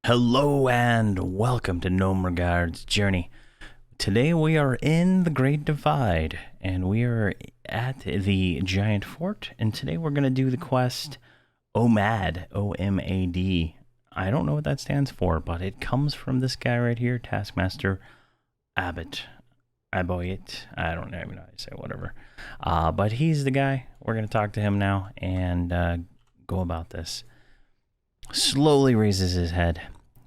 Hello and welcome to Nomeregard's journey. Today we are in the Great Divide and we are at the Giant Fort, and today we're going to do the quest O.M.A.D. O-M-A-D. I don't know what that stands for, but it comes from this guy right here, Taskmaster Abbott. I don't even know how to say whatever. But he's the guy. We're going to talk to him now and go about this. Slowly raises his head.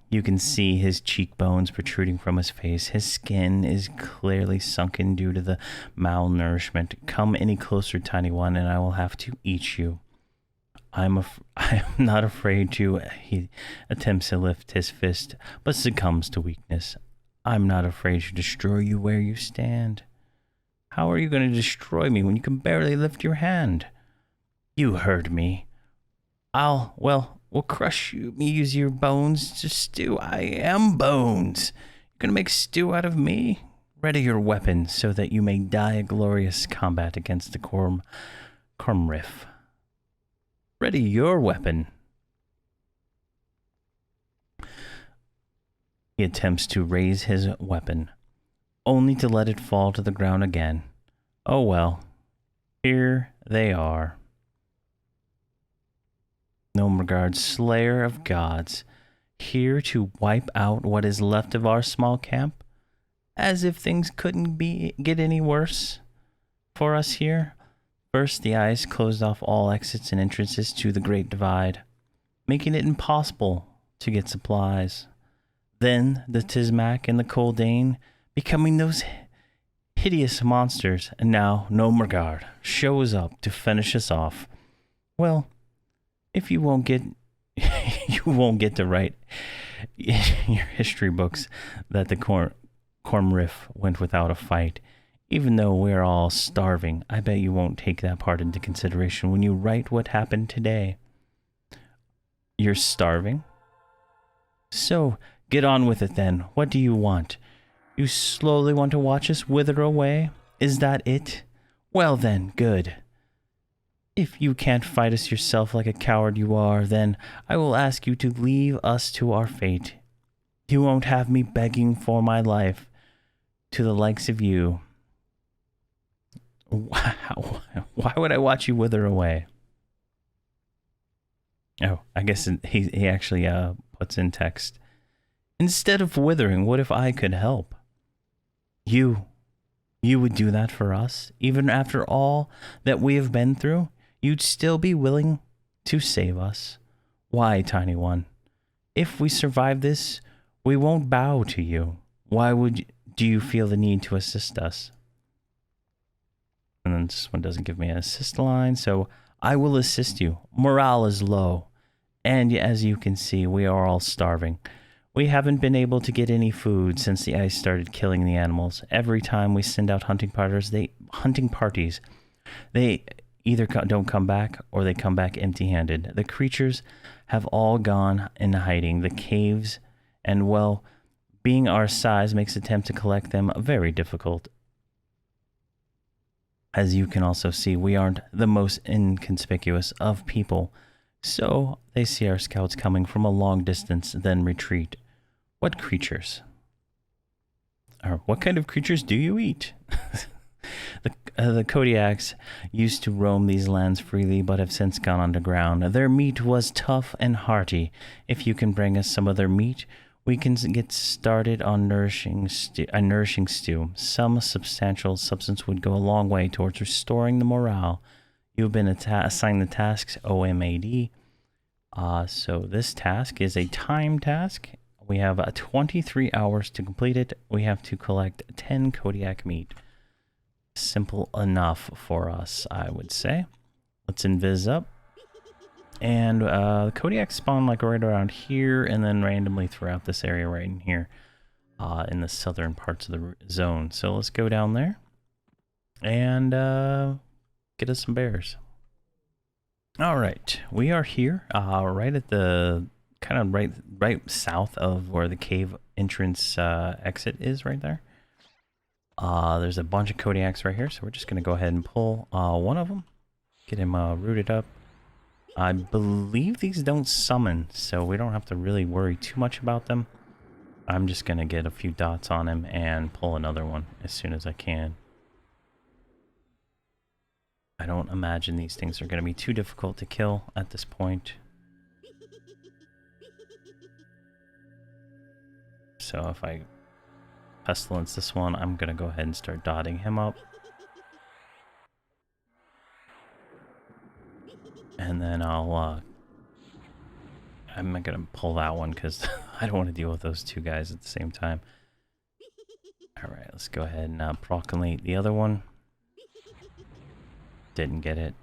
You can see his cheekbones protruding from his face. His skin is clearly sunken due to the malnourishment. Come any closer, tiny one, and I will have to eat you. I am not afraid to. He attempts to lift his fist, but succumbs to weakness. I'm not afraid to destroy you where you stand. How are you going to destroy me when you can barely lift your hand? You heard me. We'll crush you, use your bones to stew. I am bones. You're gonna make stew out of me? Ready your weapon so that you may die a glorious combat against the Cormriff. Ready your weapon. He attempts to raise his weapon, only to let it fall to the ground again. Oh well, here they are. Nomeregard, Slayer of Gods, here to wipe out what is left of our small camp? As if things couldn't get any worse for us here. First, the ice closed off all exits and entrances to the Great Divide, making it impossible to get supplies. Then, the Tismac and the Coldane becoming those hideous monsters, and now Nomeregard shows up to finish us off. Well, if you won't get to write in your history books that the Cormriff went without a fight, even though we're all starving, I bet you won't take that part into consideration when you write what happened today. You're starving? So, get on with it then. What do you want? You slowly want to watch us wither away? Is that it? Well then, good. If you can't fight us yourself like a coward you are, then I will ask you to leave us to our fate. You won't have me begging for my life to the likes of you. Wow. Why would I watch you wither away? Oh, I guess he actually puts in text. Instead of withering, what if I could help? You would do that for us, even after all that we have been through? You'd still be willing to save us. Why, tiny one? If we survive this, we won't bow to you. Why do you feel the need to assist us? And then this one doesn't give me an assist line, so I will assist you. Morale is low, and as you can see, we are all starving. We haven't been able to get any food since the ice started killing the animals. Every time we send out hunting parties, they either don't come back or they come back empty-handed. The creatures have all gone in hiding. The caves, and well, being our size makes attempt to collect them very difficult. As you can also see, we aren't the most inconspicuous of people, so they see our scouts coming from a long distance, then retreat. What creatures? Or what kind of creatures do you eat? The Kodiaks used to roam these lands freely, but have since gone underground. Their meat was tough and hearty. If you can bring us some of their meat, we can get started on a nourishing stew. Some substantial substance would go a long way towards restoring the morale. You've been assigned the tasks O.M.A.D. So this task is a time task. We have 23 hours to complete it. We have to collect 10 Kodiak meat. Simple enough for us, I would say. Let's invis up. And the Kodiaks spawn like right around here and then randomly throughout this area right in here in the southern parts of the zone. So let's go down there and get us some bears. All right, we are here right at the kind of right south of where the cave entrance exit is right there. There's a bunch of Kodiaks right here, so we're just going to go ahead and pull one of them, get him rooted up. I believe these don't summon, so we don't have to really worry too much about them. I'm just going to get a few dots on him and pull another one as soon as I can. I don't imagine these things are going to be too difficult to kill at this point. So if I pestilence this one, I'm going to go ahead and start dotting him up. And then I'm going to pull that one because I don't want to deal with those two guys at the same time. Alright, let's go ahead and proclamate the other one. Didn't get it.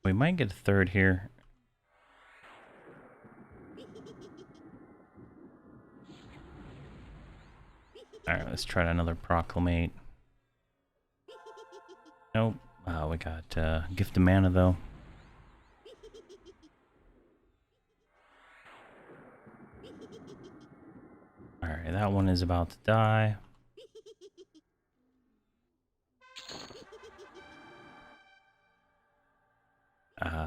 We might get a third here. Alright, let's try another proclamate. Nope. We got Gift of Mana though. Alright, that one is about to die.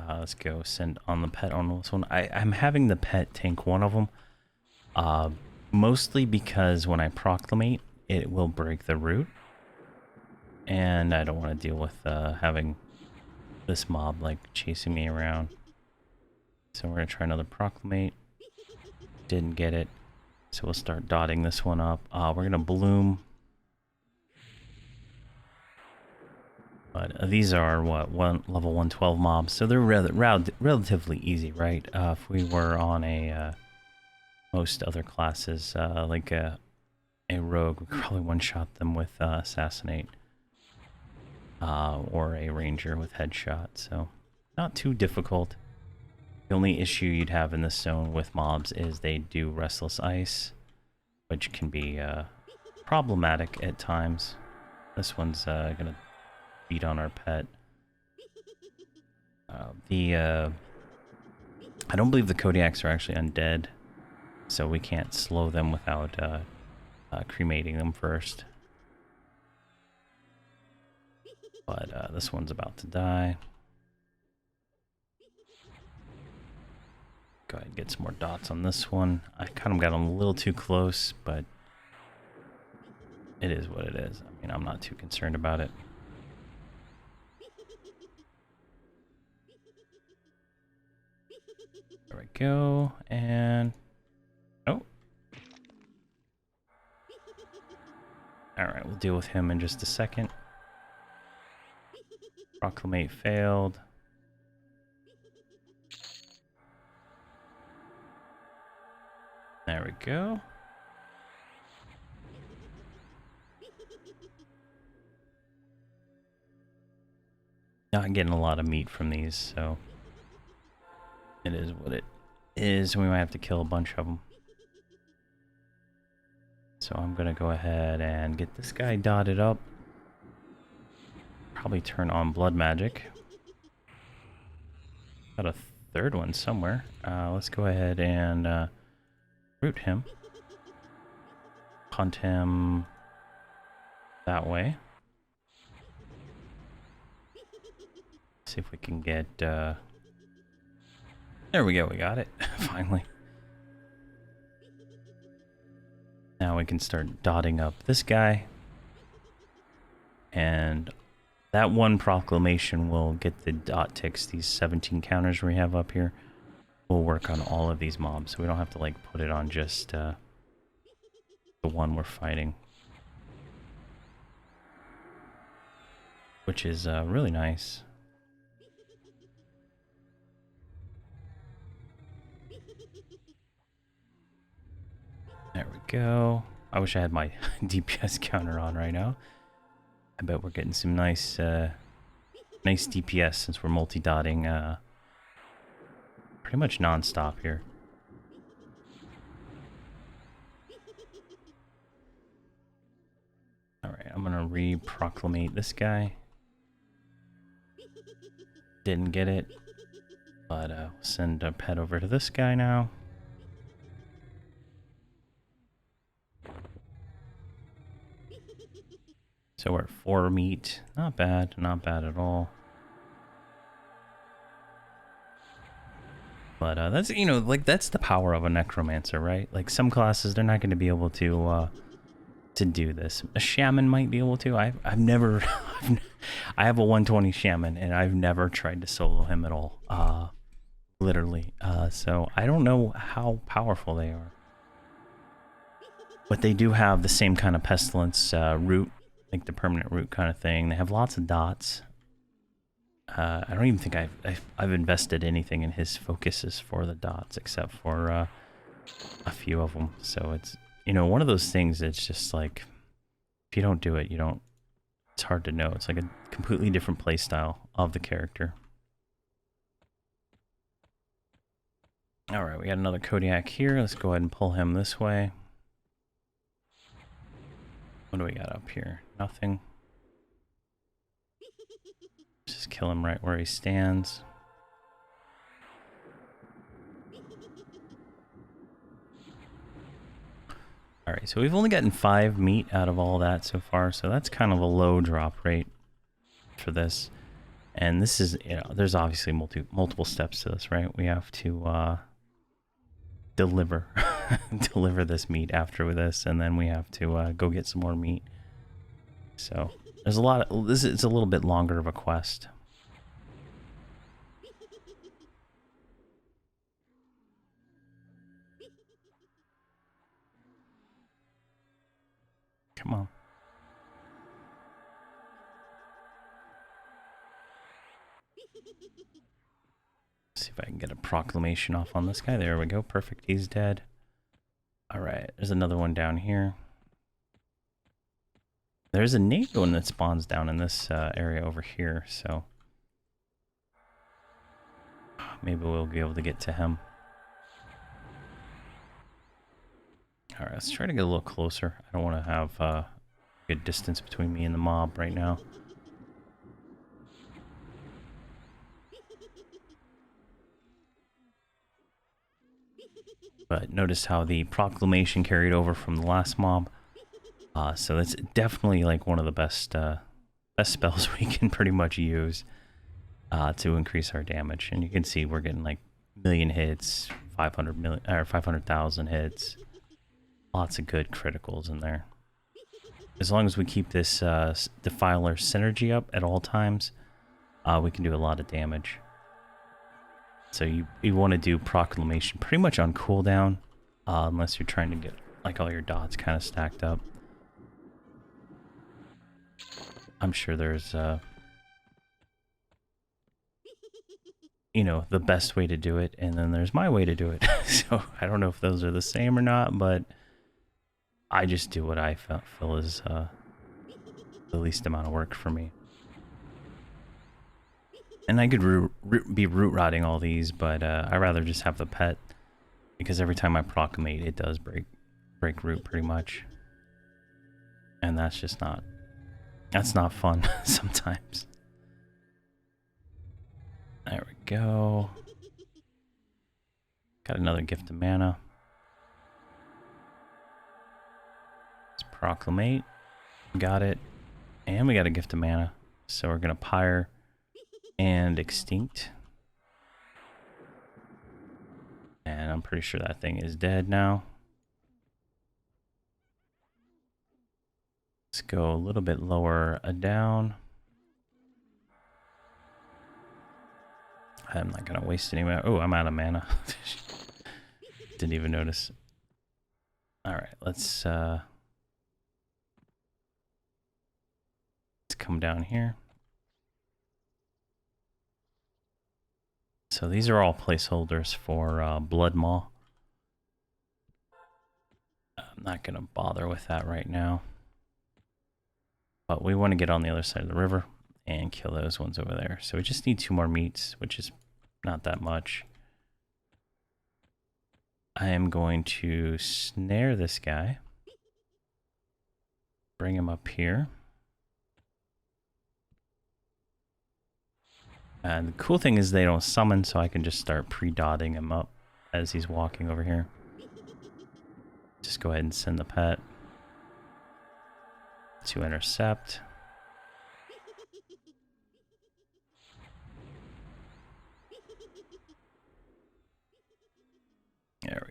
Let's go send on the pet on this one. I'm having the pet tank one of them. Mostly because when I proclamate, it will break the root. And I don't want to deal with having this mob like chasing me around. So we're going to try another proclamate. Didn't get it. So we'll start dotting this one up. We're going to bloom. But these are, what, level 112 mobs. So they're relatively easy, right? If we were on a most other classes, like a rogue, we could probably one-shot them with assassinate. Or a ranger with headshot. So not too difficult. The only issue you'd have in this zone with mobs is they do restless ice, which can be problematic at times. This one's gonna beat on our pet. I don't believe the Kodiaks are actually undead, so we can't slow them without cremating them first. But this one's about to die. Go ahead and get some more dots on this one. I kind of got them a little too close, but it is what it is. I mean, I'm not too concerned about it. There we go, and... oh. Alright, we'll deal with him in just a second. Proclamate failed. There we go. Not getting a lot of meat from these, so it is what it is. We might have to kill a bunch of them. So I'm gonna go ahead and get this guy dotted up. Probably turn on blood magic. Got a third one somewhere. Let's go ahead and root him. Hunt him that way. See if we can get... there we go, we got it. Finally. Now we can start dotting up this guy. And that one proclamation will get the dot ticks, these 17 counters we have up here. We'll work on all of these mobs, so we don't have to like put it on just the one we're fighting. Which is really nice. There we go. I wish I had my DPS counter on right now. I bet we're getting some nice nice DPS since we're multi-dotting pretty much non-stop here. Alright, I'm gonna re-proclamate this guy. Didn't get it, but we'll send a pet over to this guy now. So we're at 4 meat. Not bad at all. But that's, you know, like that's the power of a Necromancer, right? Like some classes, they're not going to be able to do this. A Shaman might be able to. I've never, I have a 120 Shaman, and I've never tried to solo him at all. Literally. So I don't know how powerful they are. But they do have the same kind of Pestilence root, like the permanent root kind of thing. They have lots of dots. I don't even think I've invested anything in his focuses for the dots, except for a few of them. So it's, you know, one of those things that's just like, if you don't do it, you don't, it's hard to know. It's like a completely different play style of the character. All right, we got another Kodiak here. Let's go ahead and pull him this way. What do we got up here? Nothing. Just kill him right where he stands. Alright, so we've only gotten 5 meat out of all that so far, so that's kind of a low drop rate for this. And this is, you know, there's obviously multiple steps to this, right? We have to deliver deliver this meat after this, and then we have to go get some more meat. So there's a lot of this. It's a little bit longer of a quest. Come on. See if I can get a proclamation off on this guy. There we go. Perfect. He's dead. All right. There's another one down here. There's a nade one that spawns down in this area over here. So maybe we'll be able to get to him. All right. Let's try to get a little closer. I don't want to have a good distance between me and the mob right now. But notice how the proclamation carried over from the last mob. So it's definitely like one of the best spells we can pretty much use to increase our damage. And you can see we're getting like 1,000,000 hits, 500,000 hits. Lots of good criticals in there. As long as we keep this Defiler synergy up at all times, we can do a lot of damage. So you want to do proclamation pretty much on cooldown, unless you're trying to get like all your dots kind of stacked up. I'm sure there's you know, the best way to do it, and then there's my way to do it. So I don't know if those are the same or not, but I just do what I feel is the least amount of work for me. And I could be root rotting all these, but I'd rather just have the pet, because every time I proclamate, it does break root pretty much. And that's just not, that's not fun sometimes. There we go. Got another gift of mana. Let's proclamate. Got it. And we got a gift of mana. So we're going to pyre and extinct. And I'm pretty sure that thing is dead now. Let's go a little bit lower down. I'm not going to waste any mana. Oh, I'm out of mana. Didn't even notice. All right, let's come down here. So these are all placeholders for Blood Maw. I'm not going to bother with that right now. But we want to get on the other side of the river and kill those ones over there. So we just need 2 more meats, which is not that much. I am going to snare this guy. Bring him up here. And the cool thing is they don't summon, so I can just start pre-dotting him up as he's walking over here. Just go ahead and send the pet to intercept.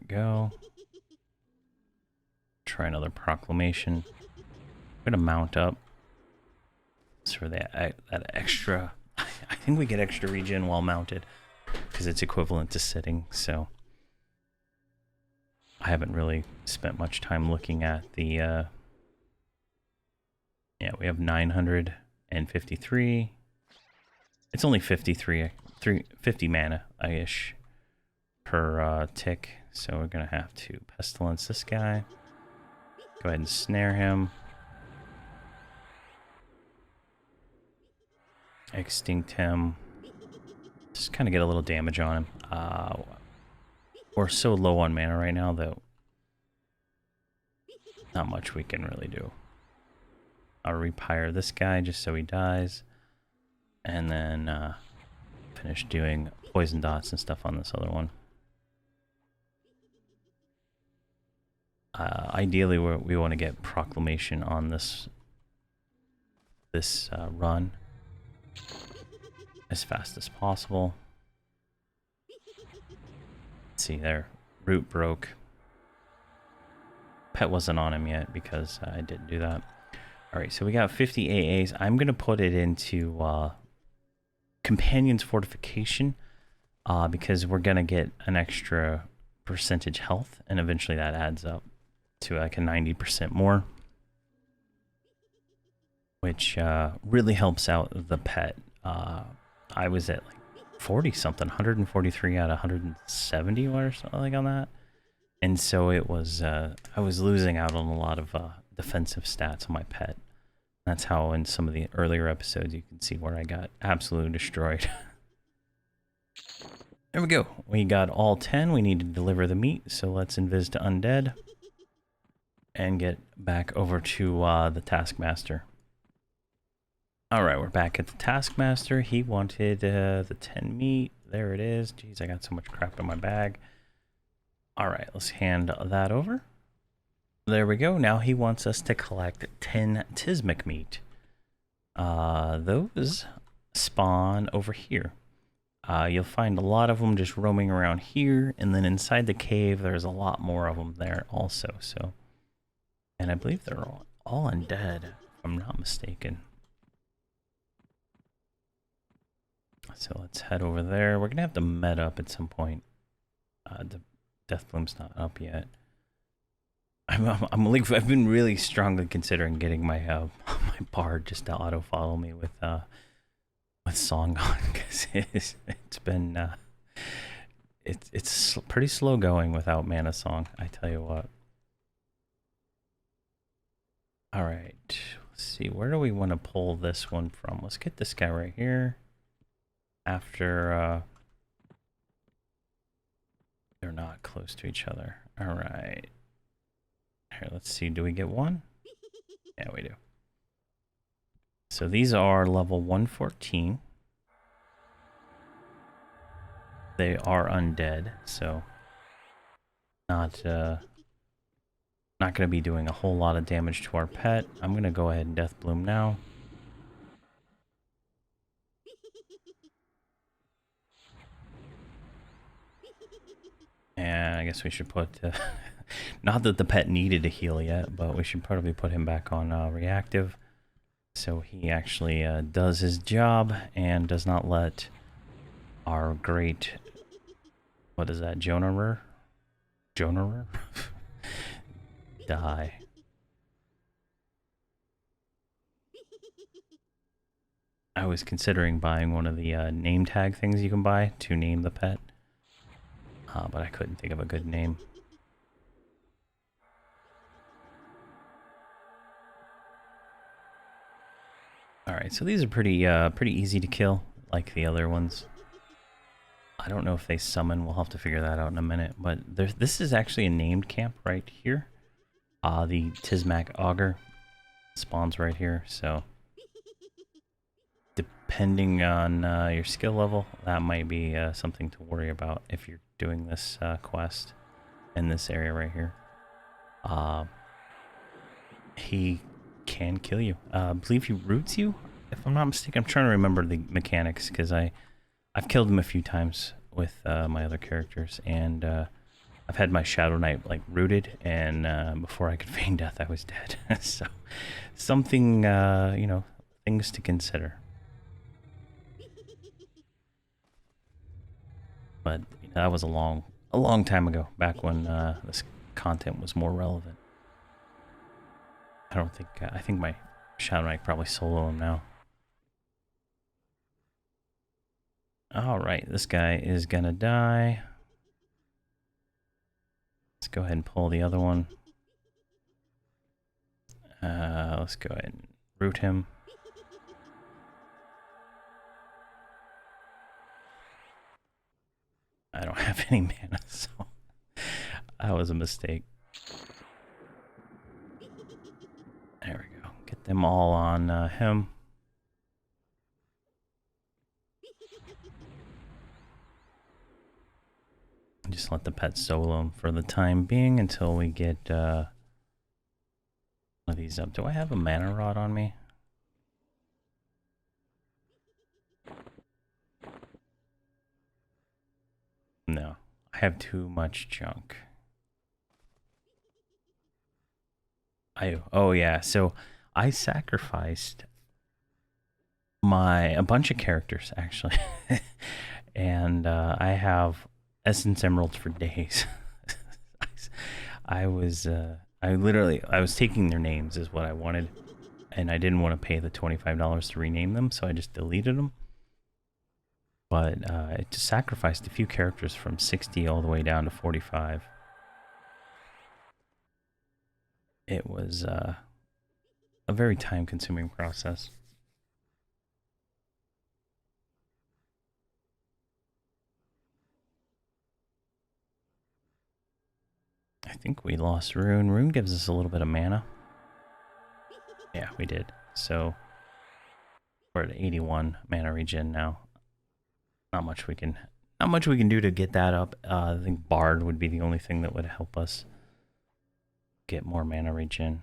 go. Try another proclamation. I'm gonna mount up. So for that extra, I think we get extra regen while mounted because it's equivalent to sitting. So I haven't really spent much time looking at the. Yeah, we have 953. It's only 50 mana-ish per tick. So we're gonna have to pestilence this guy. Go ahead and snare him. Extinct him. Just kind of get a little damage on him. We're so low on mana right now that not much we can really do. I'll repire this guy just so he dies. And then finish doing poison dots and stuff on this other one. Ideally, we want to get proclamation on this run as fast as possible. Let's see there, root broke. Pet wasn't on him yet because I didn't do that. All right, so we got 50 AAs. I'm gonna put it into Companion's Fortification because we're gonna get an extra percentage health, and eventually that adds up to like a 90% more, which really helps out the pet. I was at like 40 something, 143 out of 170 or something like on that, and so it was I was losing out on a lot of defensive stats on my pet. That's how in some of the earlier episodes you can see where I got absolutely destroyed. There we go. We got all 10. We need to deliver the meat, so let's invis to undead and get back over to the Taskmaster. Alright, we're back at the Taskmaster. He wanted the 10 meat. There it is. Jeez, I got so much crap in my bag. Alright, let's hand that over. There we go. Now he wants us to collect 10 Tismic meat. Those spawn over here. You'll find a lot of them just roaming around here, and then inside the cave there's a lot more of them there also. So, and I believe they're all undead, if I'm not mistaken. So let's head over there. We're gonna have to med up at some point. The Deathbloom's not up yet. I've been really strongly considering getting my my bard just to auto follow me with song on, because it's been it's pretty slow going without mana song, I tell you what. All right, let's see, where do we want to pull this one from? Let's get this guy right here. After they're not close to each other. All right. Here, let's see. Do we get one? Yeah, we do. So these are level 114. They are undead, so not going to be doing a whole lot of damage to our pet. I'm going to go ahead and Deathbloom now. And I guess we should put, not that the pet needed a heal yet, but we should probably put him back on reactive. So he actually does his job and does not let our great, what is that, Jonarer? Die. I was considering buying one of the name tag things you can buy to name the pet. But I couldn't think of a good name. Alright, so these are pretty easy to kill, like the other ones. I don't know if they summon, we'll have to figure that out in a minute, but this is actually a named camp right here. The Tismac Augur spawns right here, so depending on your skill level, that might be something to worry about if you're doing this quest in this area right here. He can kill you. I believe he roots you, if I'm not mistaken. I'm trying to remember the mechanics because I've killed him a few times with my other characters, and I've had my Shadow Knight like rooted, and before I could feign death, I was dead. So something, you know, things to consider. But you know, that was a long time ago, back when this content was more relevant. I don't think I think my Shadow Knight probably solo him now. All right, this guy is gonna die. Let's go ahead and pull the other one. Let's go ahead and root him. I don't have any mana, so that was a mistake. There we go. Get them all on him. Just let the pet solo him for the time being until we get one of these up. Do I have a mana rod on me? No, I have too much junk. Oh yeah, so I sacrificed a bunch of characters actually, and I have Essence Emeralds for days. I was taking their names is what I wanted, and I didn't want to pay the $25 to rename them, so I just deleted them. But it just sacrificed a few characters from 60 all the way down to 45. It was a very time-consuming process. I think we lost Rune. Rune gives us a little bit of mana. Yeah, we did. So we're at 81 mana regen now. Not much we can do to get that up. I think Bard would be the only thing that would help us get more mana regen.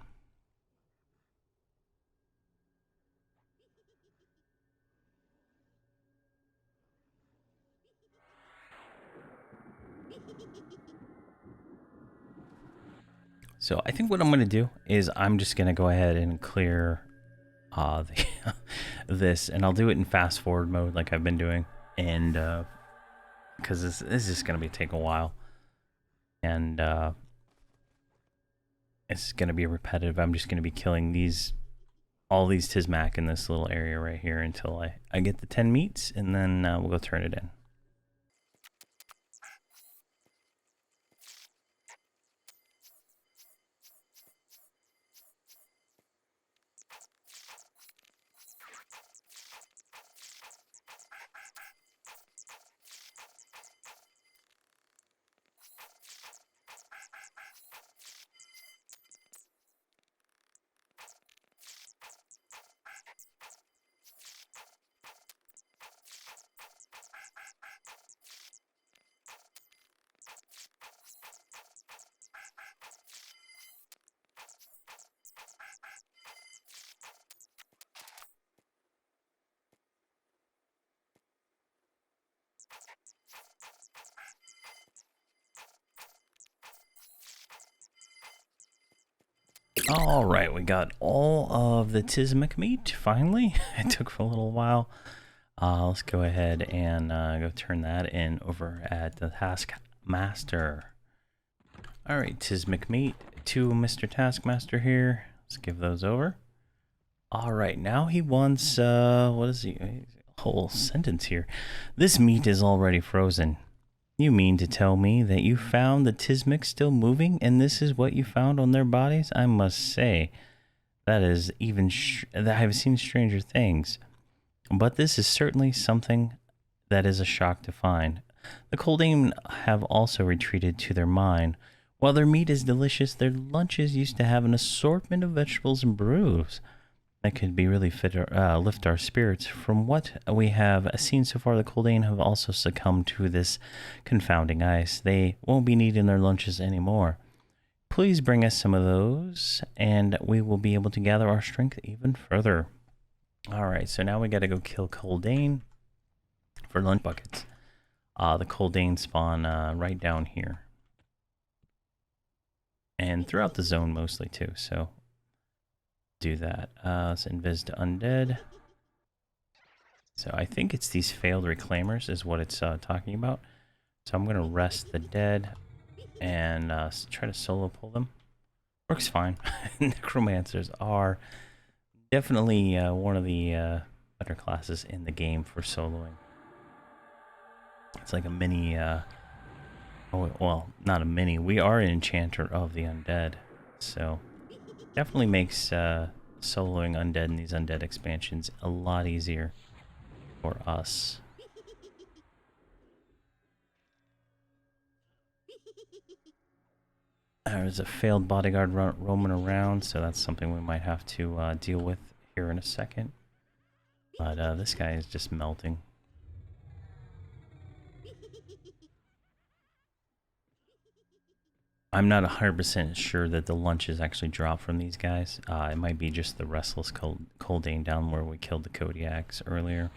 So I think what I'm going to do is I'm just going to go ahead and clear this, and I'll do it in fast forward mode like I've been doing, and because this is just going to take a while, and it's going to be repetitive. I'm just going to be killing all these Tizmak in this little area right here until I get the 10 meats, and then we'll go turn it in. All right, we got all of the Tizmak meat, finally. It took a little while. Let's go ahead and go turn that in over at the Taskmaster. All right, Tizmak meat to Mr. Taskmaster here. Let's give those over. All right, now he wants, what is he? A whole sentence here. This meat is already frozen. You mean to tell me that you found the Tizmak still moving, and this is what you found on their bodies? I must say, that is even that I have seen stranger things. But this is certainly something that is a shock to find. The Coldane have also retreated to their mine. While their meat is delicious, their lunches used to have an assortment of vegetables and brews that could be really lift our spirits. From what we have seen so far, the Coldane have also succumbed to this confounding ice. They won't be needing their lunches anymore. Please bring us some of those, and we will be able to gather our strength even further. All right, so now we got to go kill Coldane for lunch buckets. The Coldane spawn right down here. and throughout the zone mostly too. So do that. Let's invis to undead. So I think it's these failed reclaimers is what it's talking about. So I'm going to rest the dead and try to solo pull them. Works fine. Necromancers are definitely one of the better classes in the game for soloing. It's like a mini, oh, well, not a mini. We are an enchanter of the undead. So definitely makes soloing undead in these undead expansions a lot easier for us. There's a failed bodyguard roaming around, so that's something we might have to deal with here in a second. But this guy is just melting. I'm not 100% sure that the lunches actually drop from these guys. It might be just the Restless Coldane down where we killed the Kodiaks earlier.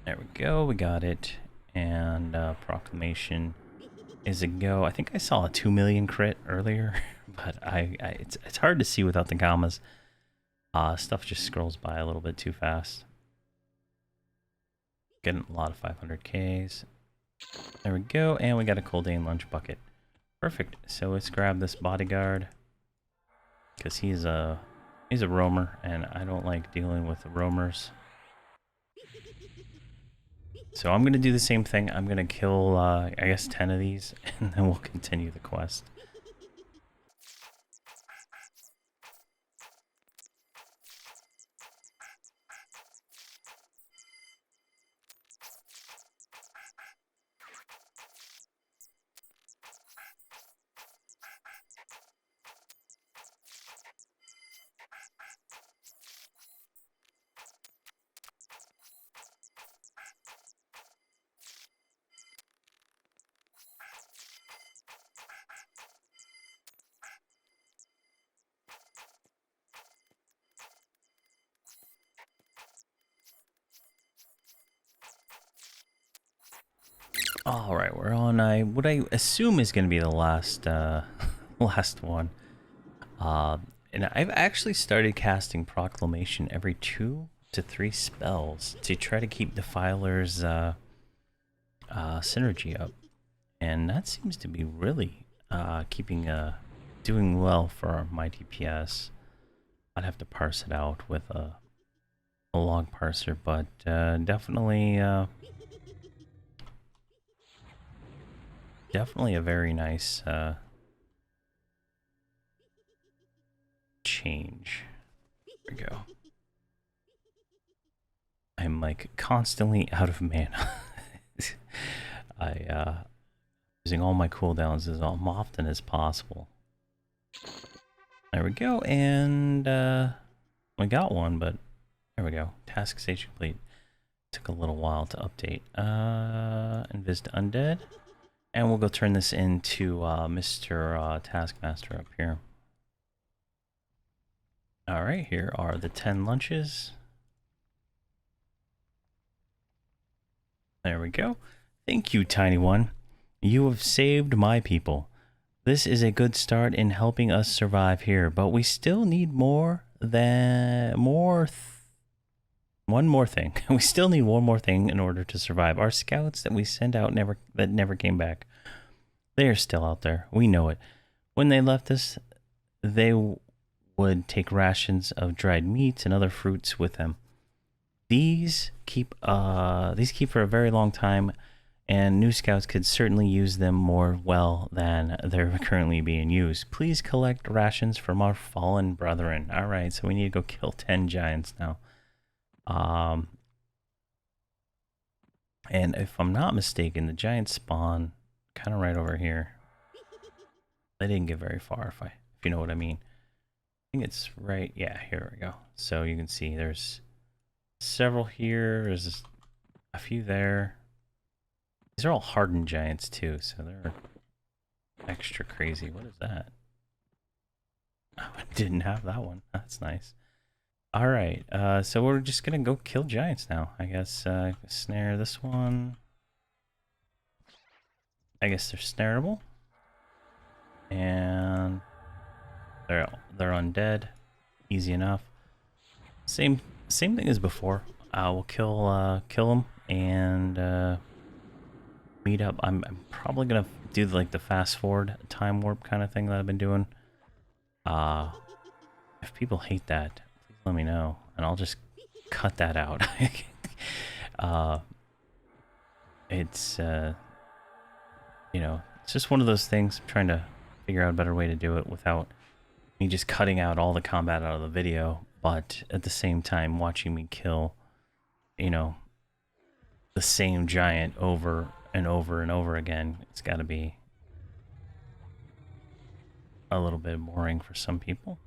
There we go, we got it. And Proclamation is a go. I think I saw a 2 million crit earlier, but it's hard to see without the commas. Stuff just scrolls by a little bit too fast. Getting a lot of 500Ks. There we go, and we got a Coldane lunch bucket. Perfect. So let's grab this bodyguard because he's a roamer, and I don't like dealing with the roamers. So I'm going to do the same thing. I'm going to kill, I guess, 10 of these, and then we'll continue the quest. All right, we're on what I assume is going to be the last last one. And I've actually started casting Proclamation every 2 to 3 spells to try to keep Defiler's synergy up, and that seems to be really doing well for my DPS. I'd have to parse it out with a log parser, but definitely a very nice change. There we go. I'm like constantly out of mana. Using all my cooldowns as often as possible. There we go, and we got one, but there we go. Task stage complete. Took a little while to update. Invis to undead. And we'll go turn this into Mr. Taskmaster up here. Alright, here are the 10 lunches. There we go. Thank you, Tiny One. You have saved my people. This is a good start in helping us survive here, but we still need one more thing. We still need one more thing in order to survive. Our scouts that we sent out never came back. They are still out there. We know it. When they left us, they would take rations of dried meats and other fruits with them. These keep for a very long time, and new scouts could certainly use them more well than they're currently being used. Please collect rations from our fallen brethren. All right, so we need to go kill 10 giants now. And if I'm not mistaken, the giants spawn kind of right over here. They didn't get very far, if you know what I mean. I think it's right, yeah, here we go. So you can see there's several here, there's a few there. These are all hardened giants too, so they're extra crazy. What is that? Oh, I didn't have that one. That's nice. All right, so we're just gonna go kill giants now. I guess snare this one. I guess they're snareable. And they're undead. Easy enough. Same thing as before. We'll kill them and meet up. I'm probably gonna do like the fast forward time warp kind of thing that I've been doing. If people hate that, please let me know, and I'll just cut that out. It's you know, it's just one of those things. I'm trying to figure out a better way to do it without me just cutting out all the combat out of the video, but at the same time watching me kill, you know, the same giant over and over and over again. It's got to be a little bit boring for some people.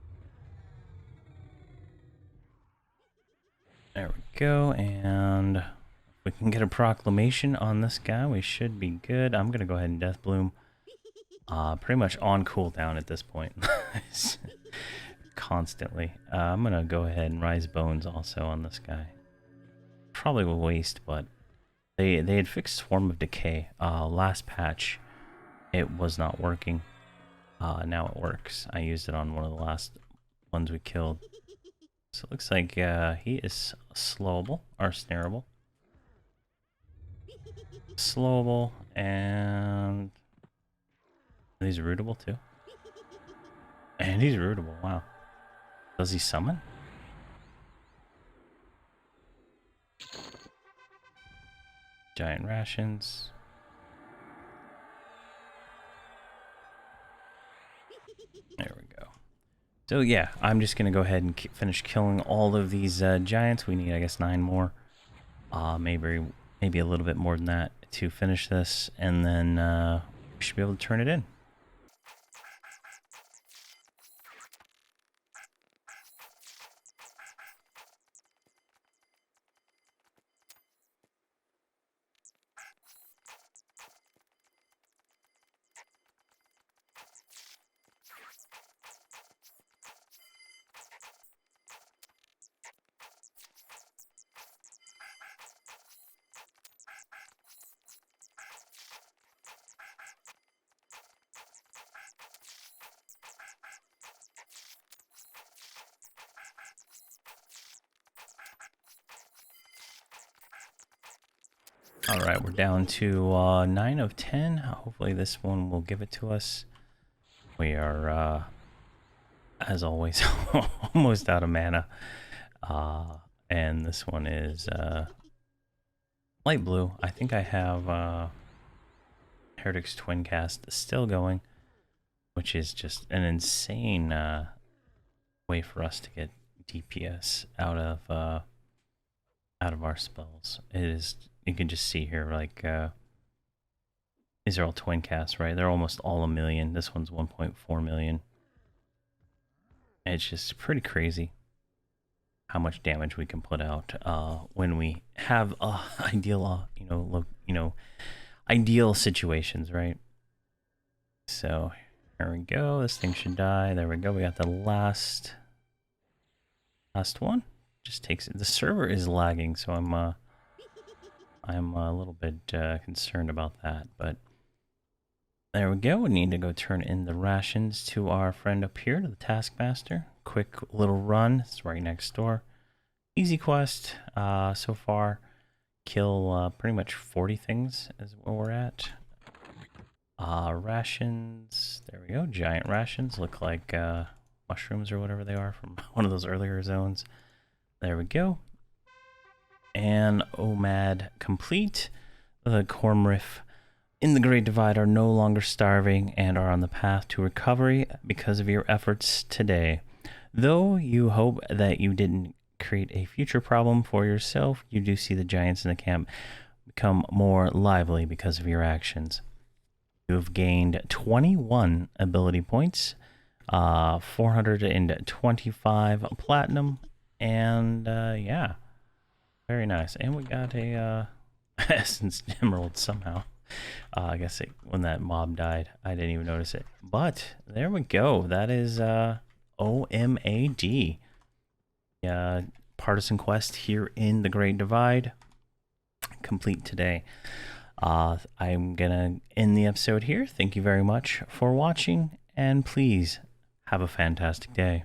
There we go, and if we can get a proclamation on this guy, we should be good. I'm gonna go ahead and Death Bloom. Pretty much on cooldown at this point. Constantly. I'm gonna go ahead and Rise Bones also on this guy. Probably a waste, but they had fixed Swarm of Decay. Last patch, it was not working. Now it works. I used it on one of the last ones we killed. So it looks like he is slowable, or snareable. Slowable, and he's rootable too. And he's rootable, wow. Does he summon? Giant rations. There we go. So yeah, I'm just gonna go ahead and finish killing all of these giants. We need, I guess, 9 more. Maybe a little bit more than that to finish this, and then we should be able to turn it in. All right, we're down to 9 of 10. Hopefully this one will give it to us. We are, as always, almost out of mana. And this one is light blue. I think I have Heretic's Twin Cast still going, which is just an insane way for us to get DPS out of our spells. It is. You can just see here, like, these are all twin casts, right? They're almost all 1 million. This one's 1.4 million. It's just pretty crazy how much damage we can put out when we have ideal, ideal situations, right? So here we go. This thing should die. There we go. We got the last one. Just takes it. The server is lagging, so I'm a little bit concerned about that, but there we go. We need to go turn in the rations to our friend up here, to the Taskmaster. Quick little run. It's right next door. Easy quest so far. Kill pretty much 40 things is where we're at. Rations. There we go. Giant rations. Look like mushrooms or whatever they are from one of those earlier zones. There we go. And O.M.A.D complete. The Cormriff in the Great Divide are no longer starving and are on the path to recovery because of your efforts today. Though you hope that you didn't create a future problem for yourself, you do see the giants in the camp become more lively because of your actions. You have gained 21 ability points, 425 platinum, and yeah. Very nice. And we got a Essence Emerald somehow. I guess when that mob died, I didn't even notice it. But there we go. That is O.M.A.D. Partisan quest here in the Great Divide. Complete today. I'm going to end the episode here. Thank you very much for watching, and please have a fantastic day.